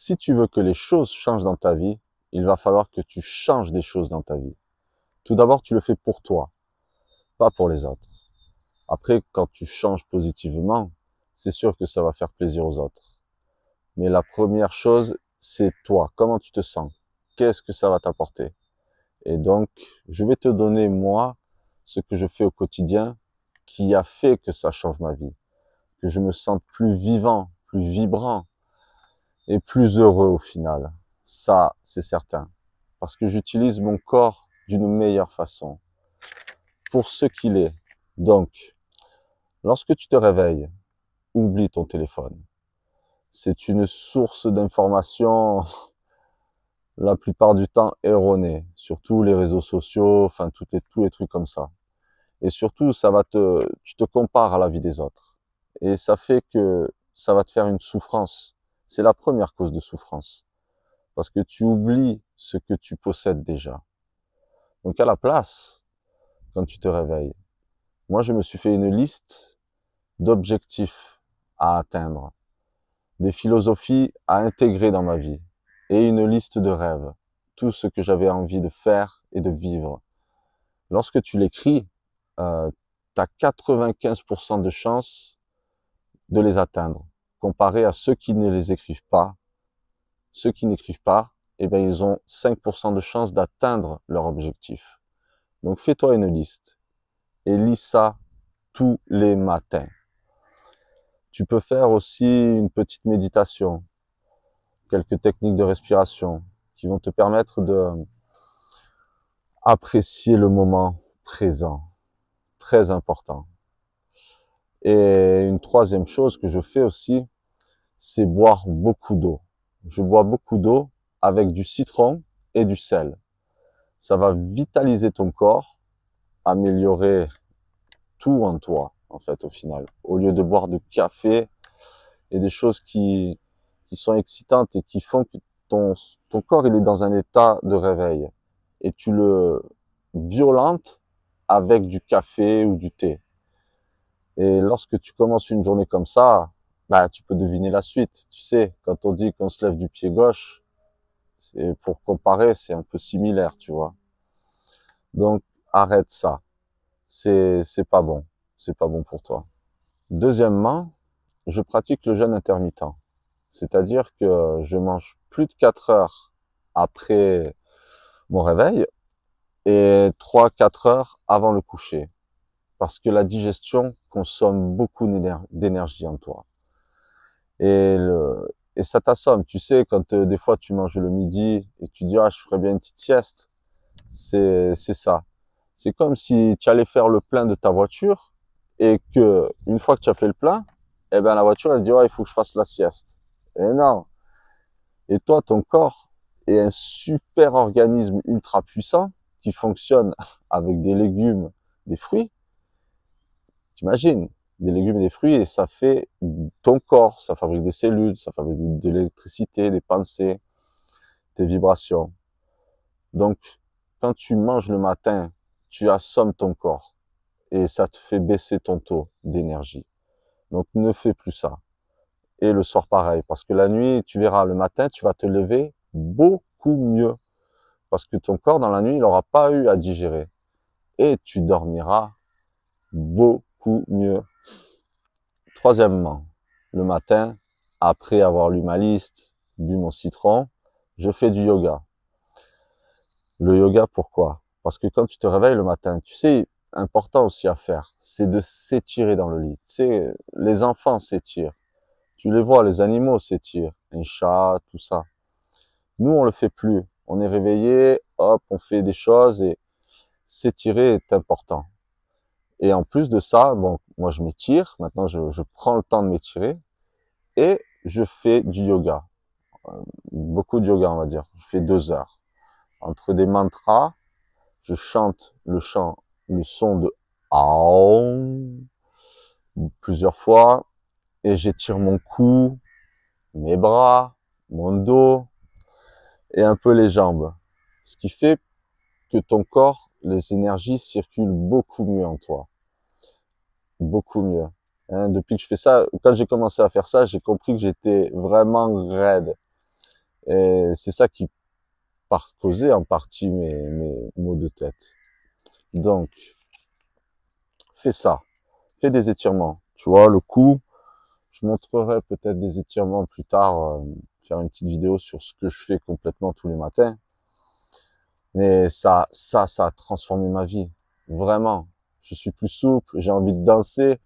Si tu veux que les choses changent dans ta vie, il va falloir que tu changes des choses dans ta vie. Tout d'abord, tu le fais pour toi, pas pour les autres. Après, quand tu changes positivement, c'est sûr que ça va faire plaisir aux autres. Mais la première chose, c'est toi. Comment tu te sens? Qu'est-ce que ça va t'apporter? Et donc, je vais te donner, moi, ce que je fais au quotidien qui a fait que ça change ma vie. Que je me sente plus vivant, plus vibrant et plus heureux au final. Ça, c'est certain. Parce que j'utilise mon corps d'une meilleure façon. Pour ce qu'il est. Donc, lorsque tu te réveilles, oublie ton téléphone. C'est une source d'information la plupart du temps erronée. Surtout les réseaux sociaux, enfin tous les trucs comme ça. Et surtout, tu te compares à la vie des autres. Et ça fait que ça va te faire une souffrance. C'est la première cause de souffrance. Parce que tu oublies ce que tu possèdes déjà. Donc à la place, quand tu te réveilles, moi je me suis fait une liste d'objectifs à atteindre, des philosophies à intégrer dans ma vie et une liste de rêves, tout ce que j'avais envie de faire et de vivre. Lorsque tu l'écris, tu as 95% de chances de les atteindre, comparé à ceux qui ne les écrivent pas. Ceux qui n'écrivent pas, eh bien, ils ont 5% de chances d'atteindre leur objectif. Donc fais-toi une liste et lis ça tous les matins. Tu peux faire aussi une petite méditation, quelques techniques de respiration qui vont te permettre de apprécier le moment présent, très important. Et une troisième chose que je fais aussi, c'est boire beaucoup d'eau. Je bois beaucoup d'eau avec du citron et du sel. Ça va vitaliser ton corps, améliorer tout en toi, en fait, au final. Au lieu de boire du café et des choses qui sont excitantes et qui font que ton corps, il est dans un état de réveil. Et tu le violentes avec du café ou du thé. Et lorsque tu commences une journée comme ça, bah, tu peux deviner la suite. Tu sais, quand on dit qu'on se lève du pied gauche, c'est, pour comparer, c'est un peu similaire, tu vois. Donc, arrête ça. C'est pas bon. C'est pas bon pour toi. Deuxièmement, je pratique le jeûne intermittent. C'est-à-dire que je mange plus de 4 heures après mon réveil et 3-4 heures avant le coucher. Parce que la digestion consomme beaucoup d'énergie en toi. Et, et ça t'assomme. Tu sais, quand des fois tu manges le midi et tu dis, ah, je ferais bien une petite sieste, c'est ça. C'est comme si tu allais faire le plein de ta voiture et que une fois que tu as fait le plein, eh ben la voiture elle dit, ouais, il faut que je fasse la sieste. Et non. Et toi, ton corps est un super organisme ultra puissant qui fonctionne avec des légumes, des fruits. T'imagines, des légumes et des fruits, et ça fait ton corps, ça fabrique des cellules, ça fabrique de l'électricité, des pensées, des vibrations. Donc, quand tu manges le matin, tu assommes ton corps et ça te fait baisser ton taux d'énergie. Donc, ne fais plus ça. Et le soir, pareil, parce que la nuit, tu verras, le matin, tu vas te lever beaucoup mieux parce que ton corps, dans la nuit, il n'aura pas eu à digérer et tu dormiras beaucoup mieux. Troisièmement, le matin, après avoir lu ma liste, bu mon citron, je fais du yoga. Le yoga, pourquoi? Parce que quand tu te réveilles le matin, tu sais, important aussi à faire, c'est de s'étirer dans le lit. Tu sais, les enfants s'étirent. Tu les vois, les animaux s'étirent. Un chat, tout ça. Nous, on le fait plus. On est réveillé, hop, on fait des choses et s'étirer est important. Et en plus de ça, bon, moi je m'étire. Maintenant, je prends le temps de m'étirer et je fais du yoga. Beaucoup de yoga, on va dire. Je fais 2 heures. Entre des mantras, je chante le son de Aum plusieurs fois et j'étire mon cou, mes bras, mon dos et un peu les jambes. Ce qui fait que ton corps, les énergies circulent beaucoup mieux en toi. Beaucoup mieux. Hein, depuis que je fais ça, quand j'ai commencé à faire ça, j'ai compris que j'étais vraiment raide. Et c'est ça qui causait en partie mes maux de tête. Donc, fais ça. Fais des étirements. Tu vois, le cou, je montrerai peut-être des étirements plus tard, faire une petite vidéo sur ce que je fais complètement tous les matins. Mais ça a transformé ma vie. Vraiment. Je suis plus souple, j'ai envie de danser.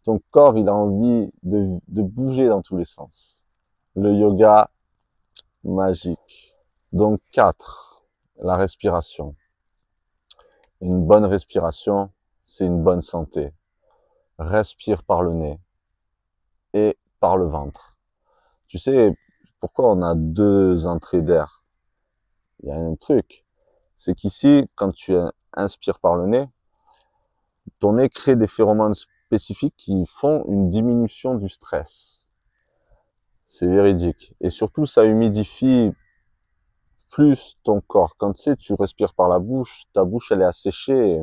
Ton corps, il a envie de bouger dans tous les sens. Le yoga, magique. Donc 4, la respiration. Une bonne respiration, c'est une bonne santé. Respire par le nez et par le ventre. Tu sais pourquoi on a 2 entrées d'air? Il y a un truc, c'est qu'ici, quand tu inspires par le nez, ton nez crée des phéromones spécifiques qui font une diminution du stress. C'est véridique. Et surtout, ça humidifie plus ton corps. Quand tu sais, tu respires par la bouche, ta bouche, elle est asséchée,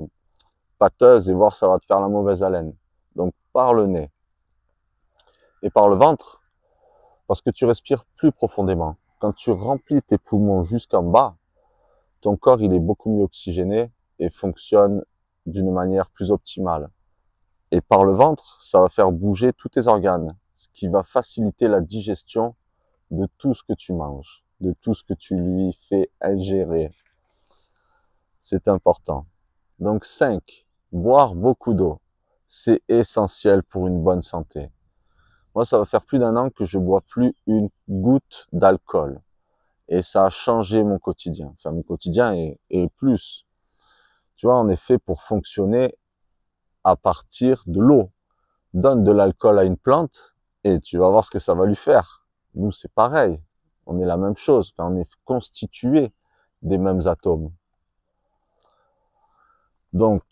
pâteuse, et voir ça va te faire la mauvaise haleine. Donc, par le nez. Et par le ventre, parce que tu respires plus profondément. Quand tu remplis tes poumons jusqu'en bas, ton corps, il est beaucoup mieux oxygéné et fonctionne d'une manière plus optimale. Et par le ventre, ça va faire bouger tous tes organes, ce qui va faciliter la digestion de tout ce que tu manges, de tout ce que tu lui fais ingérer. C'est important. Donc 5, boire beaucoup d'eau. C'est essentiel pour une bonne santé. Moi, ça va faire plus d'1 an que je bois plus une goutte d'alcool. Et ça a changé mon quotidien. Enfin, mon quotidien est plus. Tu vois, on est fait pour fonctionner à partir de l'eau. Donne de l'alcool à une plante et tu vas voir ce que ça va lui faire. Nous, c'est pareil. On est la même chose. Enfin, on est constitué des mêmes atomes. Donc,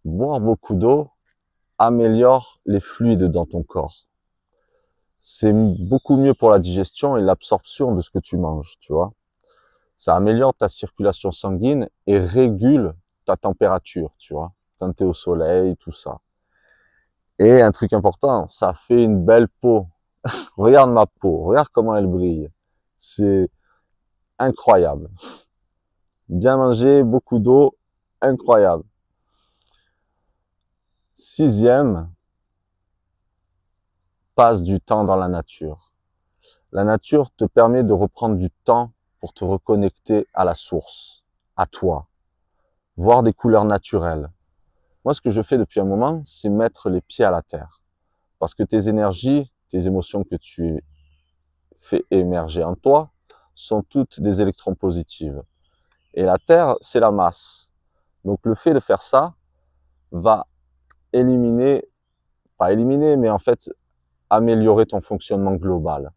boire beaucoup d'eau améliore les fluides dans ton corps. C'est beaucoup mieux pour la digestion et l'absorption de ce que tu manges, tu vois. Ça améliore ta circulation sanguine et régule ta température, tu vois, quand tu es au soleil, tout ça. Et un truc important, ça fait une belle peau. Regarde ma peau, regarde comment elle brille. C'est incroyable. Bien manger, beaucoup d'eau, incroyable. 6e, passe du temps dans la nature. La nature te permet de reprendre du temps pour te reconnecter à la source, à toi, voir des couleurs naturelles. Moi, ce que je fais depuis un moment, c'est mettre les pieds à la terre. Parce que tes énergies, tes émotions que tu fais émerger en toi, sont toutes des électrons positives. Et la terre, c'est la masse. Donc le fait de faire ça va éliminer, pas éliminer, mais en fait améliorer ton fonctionnement global.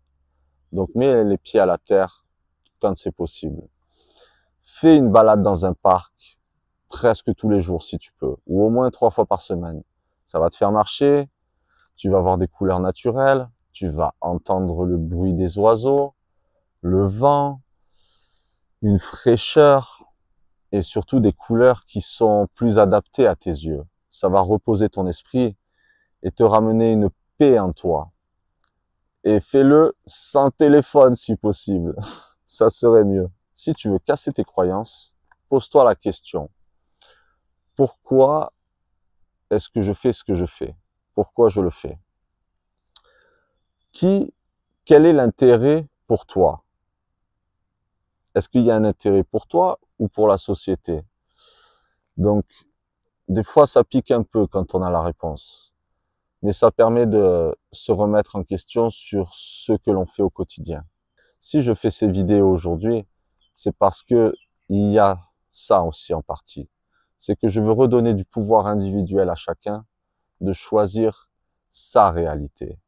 Donc mets les pieds à la terre quand c'est possible. Fais une balade dans un parc presque tous les jours si tu peux, ou au moins 3 fois par semaine. Ça va te faire marcher, tu vas voir des couleurs naturelles, tu vas entendre le bruit des oiseaux, le vent, une fraîcheur et surtout des couleurs qui sont plus adaptées à tes yeux. Ça va reposer ton esprit et te ramener une paix en toi. Et fais-le sans téléphone si possible. Ça serait mieux. Si tu veux casser tes croyances, pose-toi la question. Pourquoi est-ce que je fais ce que je fais? Pourquoi je le fais? Quel est l'intérêt pour toi? Est-ce qu'il y a un intérêt pour toi ou pour la société? Donc, des fois, ça pique un peu quand on a la réponse. Mais ça permet de se remettre en question sur ce que l'on fait au quotidien. Si je fais ces vidéos aujourd'hui, c'est parce que il y a ça aussi en partie. C'est que je veux redonner du pouvoir individuel à chacun de choisir sa réalité.